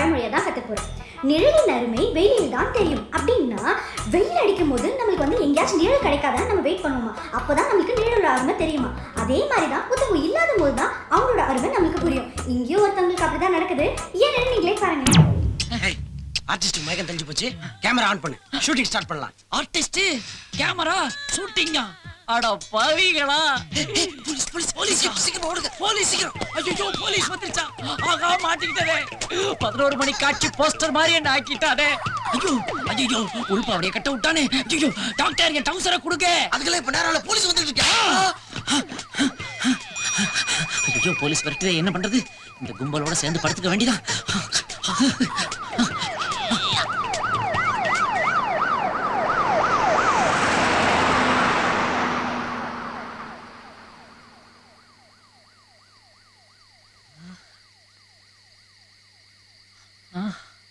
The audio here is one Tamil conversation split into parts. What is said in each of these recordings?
பழமொழியை தான் கற்றுக்க போகிறோம். நிழலின் அருமை வெயிலில் தான் தெரியும் அப்படின்னா, வெயில் அடிக்கும் போது நம்மளுக்கு வந்து எங்கேயாச்சும் நிழல் கிடைக்காதான் நம்ம வெயிட் பண்ணுவோமா, அப்போ தான் நம்மளுக்கு நிழலோட அருமை தெரியுமா. அதே மாதிரி தான் புத்தகம் இல்லாத போது தான் அவங்களோட அருமை நம்மளுக்கு புரியும். இங்கேயும் ஒருத்தவங்களுக்கு அப்படி தான் நடக்குது. ஏன்னு நீங்களே பாருங்க. ஆர்டிஸ்ட் மயக்கம் தெரிஞ்சு போச்சு. கேமரா ஆன் பண்ணு, ஷூட்டிங் ஸ்டார்ட் பண்ணலாம். ஆர்டிஸ்ட் கேமரா ஷூட்டிங்கா? அட பாவிகளா! போலீஸ் போலீஸ் போலீஸ் சீக்கிரம் ஓடுங்க. போலீஸ் சீக்கிரம்! ஐயோ போலீஸ் வந்துருச்சா? ஆகா மாட்டிக்கிட்டதே. 11 மணி காட்சி போஸ்டர் மாதிரி என்ன ஆக்கிட்டானே. ஐயோ ஐயோ உள்பாவடைய கட்ட விட்டானே. ஐயோ டாக்டர் என் டவுசரை கொடுங்க. அதுக்கெல்லாம் இப்ப நேரம் போலீஸ் வந்துட்டு இருக்கா. ஐயோ போலீஸ் வரட்டே, என்ன பண்றது? இந்த கும்பலோட சேர்ந்து படுத்துக்க வேண்டியதான்.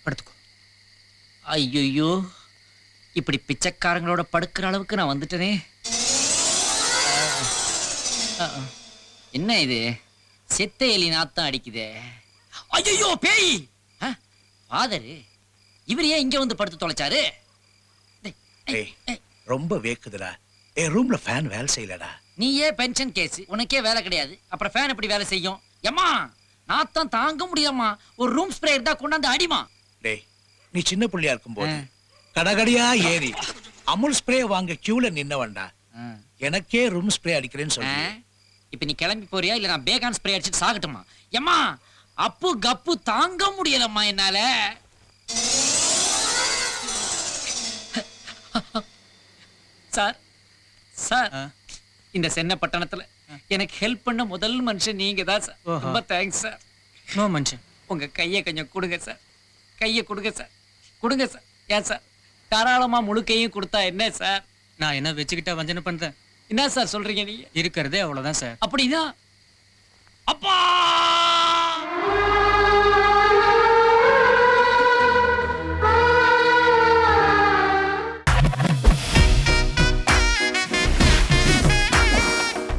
படுத்துக்கோ. ஐயோ இப்படி பிச்சைக்காரங்களோட படுக்கிற அளவுக்கு நான் வந்துட்டேனே. என்ன இது? செத்த எலி நாத்தம் அடிக்குதே. ஐயோ பேய்! ஃபாதரு இவர் ஏன் இங்க வந்து படுத்து தொலைச்சாரு? ரொம்ப வேக்குதுடா. என் ரூம்ல ஃபேன் வேலை செய்யலடா. நீயே பென்ஷன் கேஸ், உனக்கே வேலை கிடையாது, அப்புறம் ஃபேன் எப்படி வேலை செய்யும்? எம்மா நாத்தம் தாங்க முடியாமா, ஒரு ரூம் ஸ்ப்ரே இருந்தா கொண்டாந்து அடிமா. டேய், நீ சின்ன புள்ளையா இருக்கும்போது கடகடியா ஏறி அமுல் ஸ்ப்ரே வாங்க கியூல நின்னவன்டா. எனக்கே ரூம் ஸ்ப்ரே அடிக்கிறேன்னு சொல்லி இப்ப நீ கிளம்பி போறியா இல்ல நான் பேகான் ஸ்ப்ரே அடிச்சிட்டு சாகட்டுமா? எம்மா அப்பு கப்பு தாங்க முடியலம்மா என்னால. சார் சார், இந்த சென்னை பட்டணத்துல எனக்கு ஹெல்ப் பண்ண முதல் மனுஷன் நீங்க தான் சார். ரொம்ப தேங்க்ஸ் சார். நோ மனுஷன். உங்க கையை கொஞ்சம் கொடுங்க சார். கையை கொடுங்க சார், கொடுங்க சார். ஏன் சார் தாராளமா முழு கையும் கொடுத்தா என்ன சார்? நான் என்ன வச்சுக்கிட்டா வஞ்சனை பண்றேன்? என்ன சார் சொல்றீங்க நீங்க? இருக்கிறதே அவ்வளவுதான் சார். அப்படின்னா அப்பா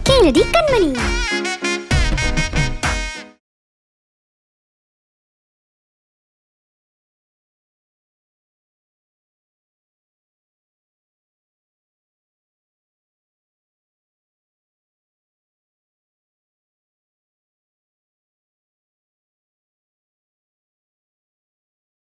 கேளடி